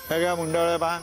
सगळ्या मुंडळ पहा.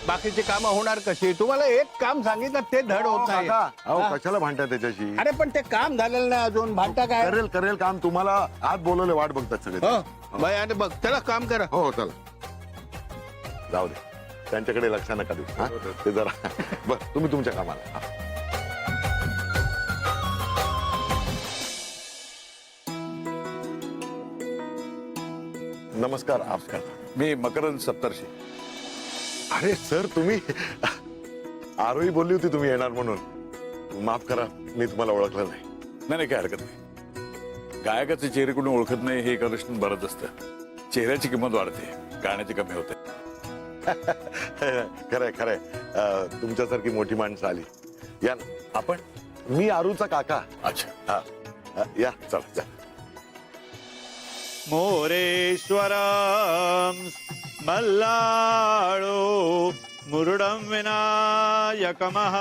बाकीची कामं होणार कशी? तुम्हाला एक काम सांगितलं ते धड होत नाही. अहो कशाला भांडता त्याच्याशी? अरे पण ते काम झालेलं नाही अजून, भांडता काय? करेल करेल काम. तुम्हाला आज बोलवले, वाट बघतात सगळे. हो बाई, आणि बघ त्याला काम करा. हो चला जाऊ दे, त्यांच्याकडे लक्ष नका देऊ. हा? ते जरा बस तुम्ही तुमच्या कामाला. हा. नमस्कार. नमस्कार. मी मकरंद सप्तर्षी. अरे सर, तुम्ही आरोही बोलली होती तुम्ही येणार म्हणून. माफ करा, मी तुम्हाला ओळखलं नाही. नाही काय हरकत नाही. गायकाचे चेहरे कोणी ओळखत नाही हे कनेक्शन बरंच असतं. चेहऱ्याची किंमत वाढते, गाण्याची कमी होते. खरंय खरंय. तुमच्यासारखी मोठी माणसं आली. या ना आपण. मी आरूचा काका. अच्छा. या चला. मोरेश्वरम मल्लाळो मुरुडं विनायकमः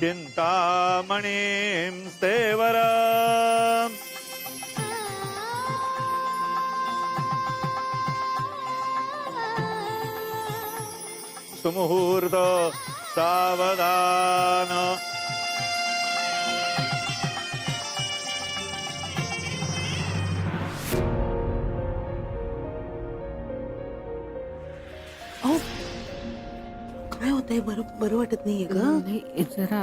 चिंतामणिं स्थेवरम्. सुमुहूर्त सावधान. काय होतंय? बरं वाटत नाहीये का? नाही, जरा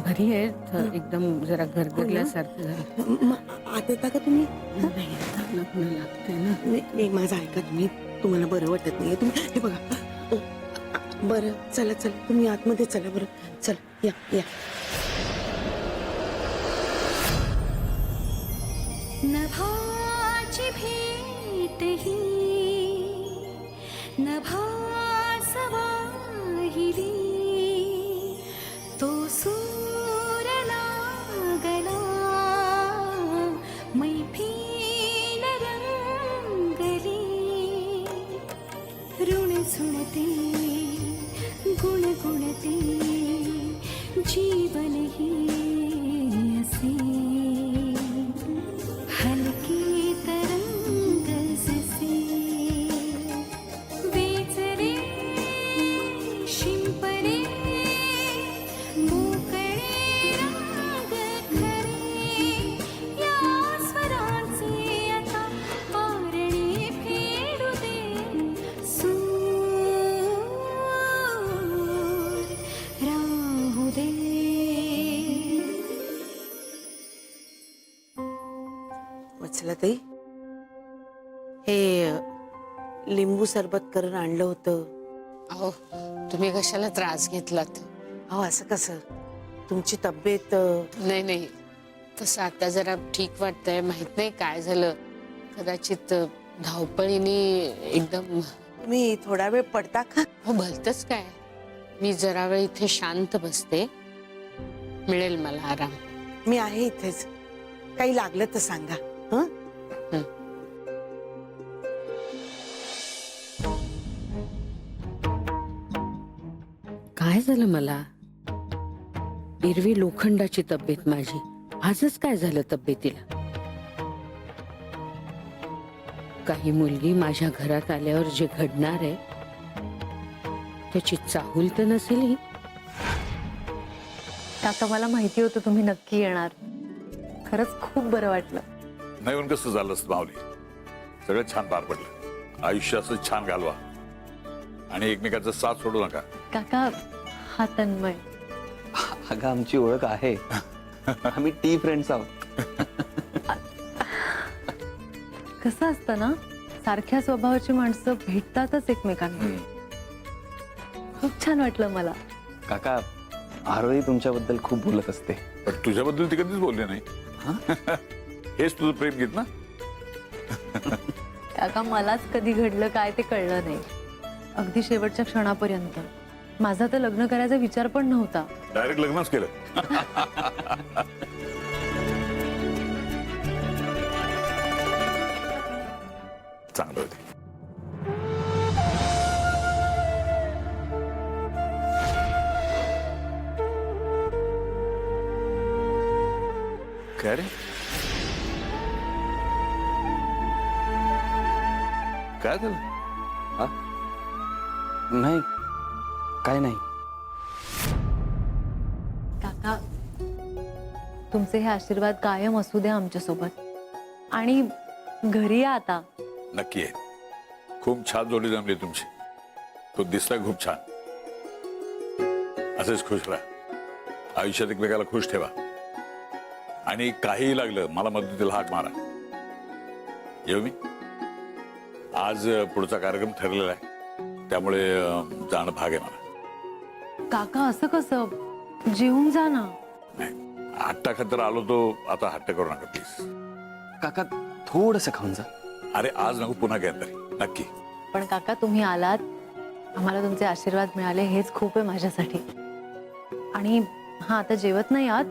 घरी आहे, एकदम जरा गरगरल्यासारखं झालं. आता येता का तुम्ही? नाही, आता लग्न लागतंय ना. नाही, माझं ऐका तुम्ही. तुम्हाला बरं वाटत नाहीये. तुम्ही हे बघा. बरं चला चला, तुम्ही आतमध्ये चला. बरं चला, या या. नभाची भेट ही नभासवा हिली, तो सूर लागला मैफिल रंगली. ऋण सुणते गुणगुणते जीवन ही असे. हलके तरंग जसे वेचले शिंपले मोकळे राग खरे. या स्वरांचे आता पारणे फेडू दे. सूर राहू दे. वत्सला ताई, हे लिंबू सरबत करून आणलं होतं, अहो तुम्ही कशाला त्रास घेतलात? अहो असं कसं, तुमची तब्येत नाही नाही, तसं आता जरा ठीक वाटतंय. माहित नाही काय झालं, कदाचित धावपळीने एकदम. तुम्ही थोडा वेळ पडता का? हो भलतंच काय, मी जरा वेळ इथे शांत बसते, मिळेल मला आराम. मी आहे इथेच, काही लागलं तर सांगा. हं? काय झालं मला? एरवी लोखंडाची तब्येत माझी, आजच काय झालं तब्येतीला? काही मुलगी माझ्या घरात आल्यावर जे घडणार आहे त्याची चाहूल तर नसेल ही. काका मला माहिती होतं तुम्ही नक्की येणार. खरंच खूप बरं वाटलं. नाही म्हणून कसं झालं असतं माऊली, सगळं छान पार पडलं. आयुष्य असं छान घालवा आणि एकमेकांचा साथ सोडू नका. काका हा तन्मय. अगं आमची ओळख आहे. आम्ही टी फ्रेंड्स आहोत. कसं असतं ना, सारख्या स्वभावाची माणसं भेटतातच एकमेकांना. खूप छान वाटलं मला. काका आरोही तुमच्याबद्दल खूप बोलत असते. पण तुझ्याबद्दल ती कधीच बोलले नाही. हेच तुझं प्रेम गीत ना? काका मलाच कधी घडलं काय ते कळलं नाही, अगदी शेवटच्या क्षणापर्यंत. माझा तर लग्न करायचा विचार पण नव्हता. डायरेक्ट लग्नच केलं. चांगलं होते. काय रे, काय झालं? नाही, काय नाही. काका तुमचे हे आशीर्वाद कायम असू द्या आमच्यासोबत. आणि घरी या आता. नक्की आहे. खूप छान जोडी जमली तुमची. तो दिसला खूप छान. असेच खुश राहा, आयुष्यात एकमेकाला खुश ठेवा आणि काहीही लागलं मला मदतीला हाक मारा. येऊ मी. आज पुढचा कार्यक्रम ठरलेला आहे, त्यामुळे जाणं भाग आहे मला. काका असं कसं, जेवून जा ना. नाही, हट्टा खतर आलो तो आता हट्ट करू नका प्लीज. काका थोडस खाऊन जा. अरे आज नको, पुन्हा घ्या तरी नक्की. पण काका तुम्ही आलात, आम्हाला तुमचे आशीर्वाद मिळाले हेच खूप आहे माझ्यासाठी. आणि हा आता जेवत नाही आहात,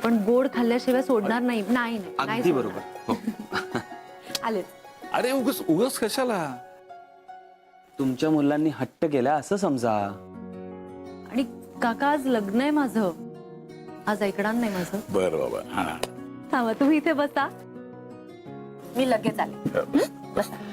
पण गोड खाल्ल्याशिवाय सोडणार नाही. नाही नाही अगदी बरोबर. हो. आले. अरे उगस उगस कशाला. तुमच्या मुलांनी हट्ट केला असं समजा. आणि काका आज लग्न आहे माझं, आज ऐकणार नाही माझं. बरं बाबा. हा थांबा तुम्ही इथे बसा, मी लगेच आले. बसा.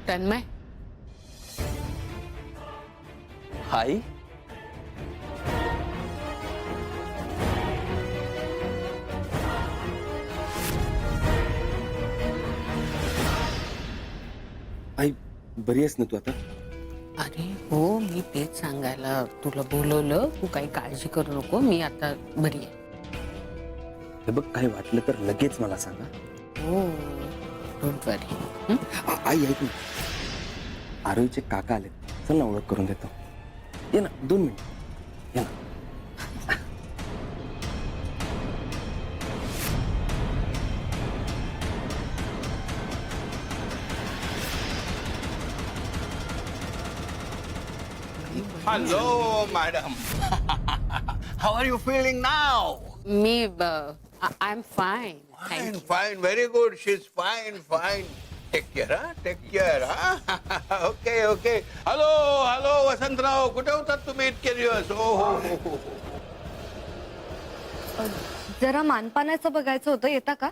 तन्मय, आई आई बरी आहेस ना तू आता? अरे हो, मी तेच सांगायला तुला बोलवलं. तू काही काळजी करू नको, मी आता बरी आहे. हे बघ, काही वाटलं तर लगेच मला सांगा. हो, डोंट वरी. आई ऐक ना, आरोहीचे काका आले. चल ना, ओळख करून देतो. ये ना, 2 मिनिट ये ना. Hello, madam. How are you feeling now? Me I am fine. Fine, fine, very good. She's fine, fine. Take care, huh? Take care, huh? Okay, okay. Hello, hello, Vasantrao. कुठे होतात तुम्ही इतके दिवस? हो. जरा मानपानाचं बघायचं होतं, येता का?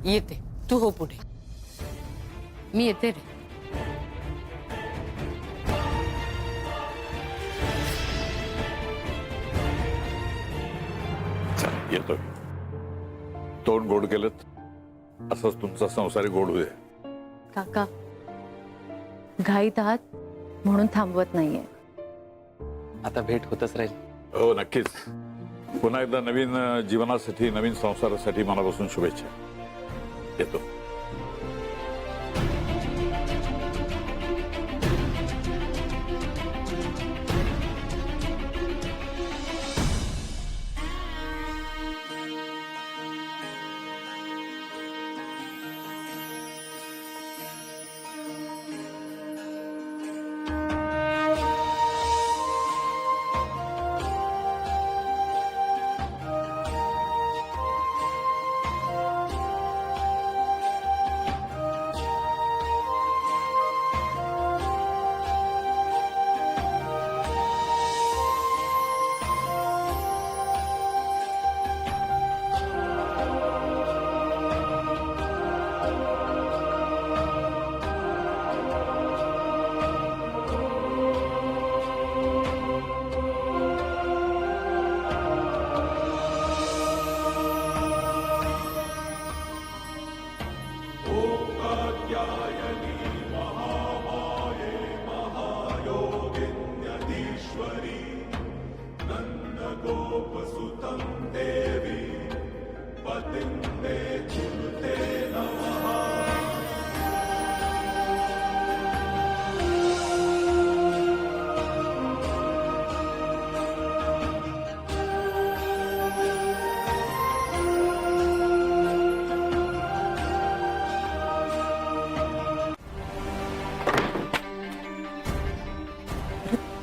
येते, तू हो पुढे. मी येते रे. येतोय. तोंड गोड केलं असंच तुमचा संसारी गोड होऊ दे. काका घाईत आहात म्हणून थांबवत नाहीये. आता भेट होतच राहील. हो नक्कीच. पुन्हा एकदा नवीन जीवनासाठी नवीन संसारासाठी मनापासून शुभेच्छा. येतो.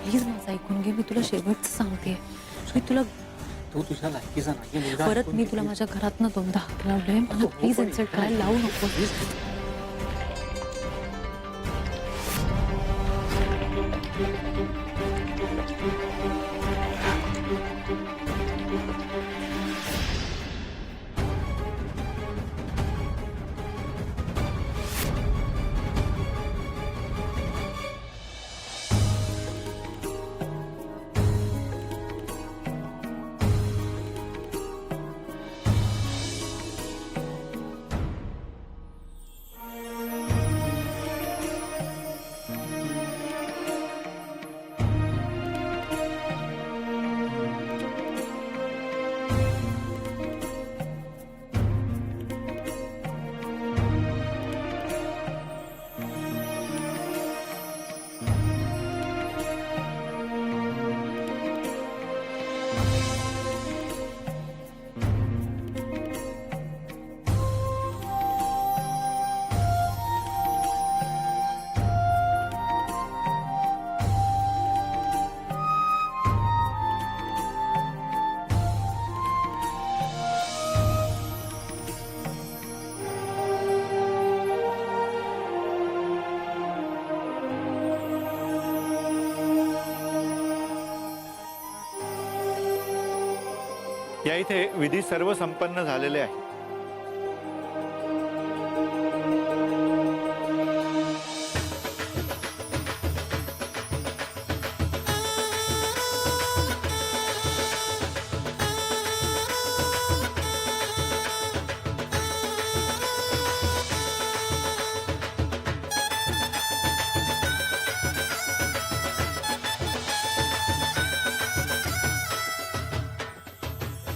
प्लीज माझं ऐकून घे. मी तुला शेवटचं सांगते. मी तुला तू तुझ्या लायकीचा नाही मुलगा. परत मी तुला माझ्या घरातनं दोनदा हाक लावलोय. मला प्लीज इन्सल्ट करायला लावू नको. या इथे विधी सर्व संपन्न झालेले आहे.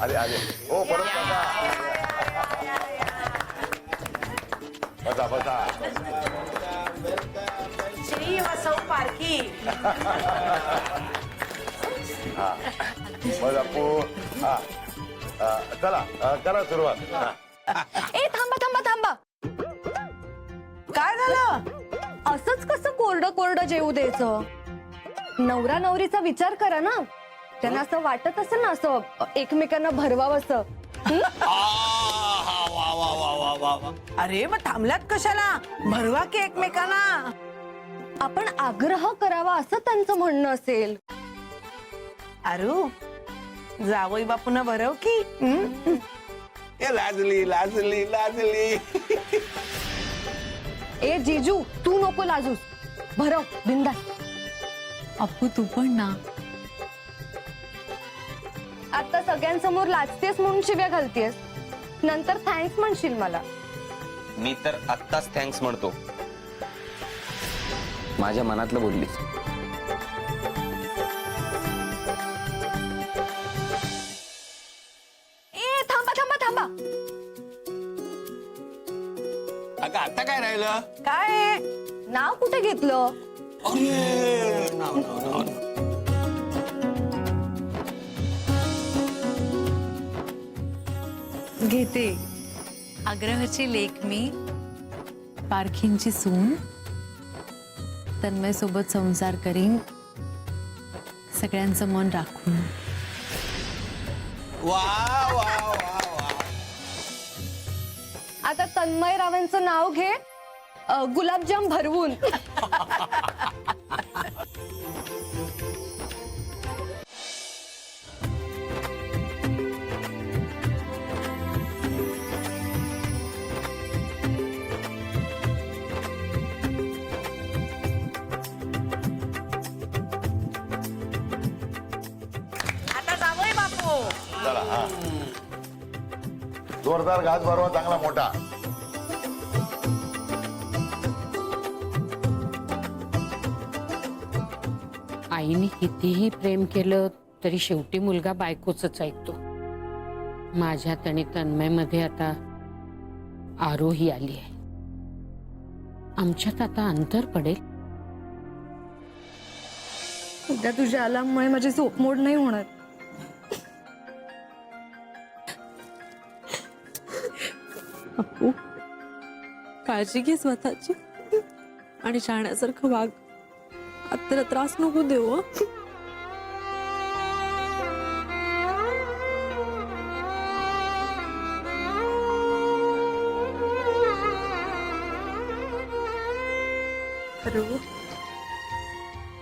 आले आले. हो परत बसा बसा श्री वसौ पारखी. हा बस आपू. हा चला करा सुरुवात. ए थांबा थांबा थांबा. काय झालं? असंच कसं कोरडं कोरडं जेवू द्यायचं? नवरा नवरीचा विचार करा ना. त्यांना असं वाटत असेल ना असं एकमेकांना भरवावं असं. अरे मग थांबलात कशाला? भरवा की एकमेकांना. आपण आग्रह करावा असं त्यांचं म्हणणं असेल. अरू जावई बापूंना भरव की. ए लाजली लाजली लाजली. ए जीजू तू नको लाजूस. भरव बिंदास. अप्पू तू पण ना. आता सगळ्यांसमोर लाजतेस म्हणून शिव्या घालतेस, नंतर थँक्स म्हणशील मला. मी तर आत्ताच थँक्स म्हणतो. माझ्या मनातलं बोललीस. ए थांबा थांबा थांबा. अगं आता काय राहिलं? काय नाव कुठे घेतलं? अरे नाव नाव नाव घेते. आग्रहाची लेख मी, पारखींची सून, तन्मय सोबत संसार करीन, सगळ्यांचं मन राखून. वा वा वा वा. आता तन्मय रावांचं नाव घे, गुलाबजाम भरवून. चला हा जोरदार गाज भरवा चांगला मोठा. आईने कितीही प्रेम केलं तरी शेवटी मुलगा बायकोच ऐकतो. माझ्यात आणि तन्मयमध्ये आता आरोही आली आहे. आमच्यात आता अंतर पडेल. उद्या तुझ्या अलार्ममुळे माझी झोप मोड नाही होणार. काळजी घे स्वतःची आणि शाण्यासारखं वाग. आता त्रास नको देऊ.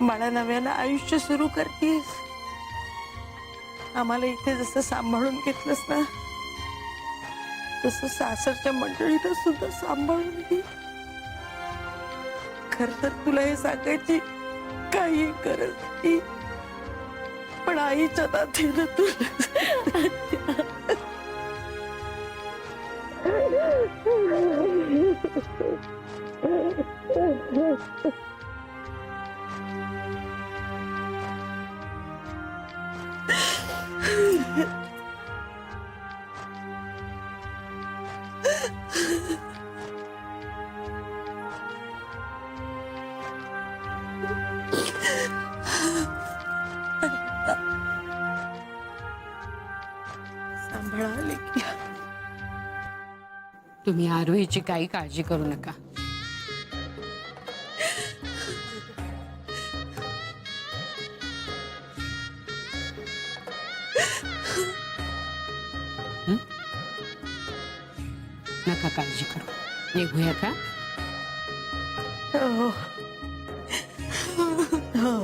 मला नव्यानं आयुष्य सुरू करतेस. आम्हाला इथे जसं सांभाळून घेतलंस ना, तसं सासरच्या मंडळीला सुद्धा सांभाळून घे. खर तर तुला हे सांगायची काही गरज नाही, पण आईच्या नात्यानं तुला सांभाळाले की. तुम्ही आरोहीची काही काळजी करू नका. नका काळजी करू. निघूया का? हो हो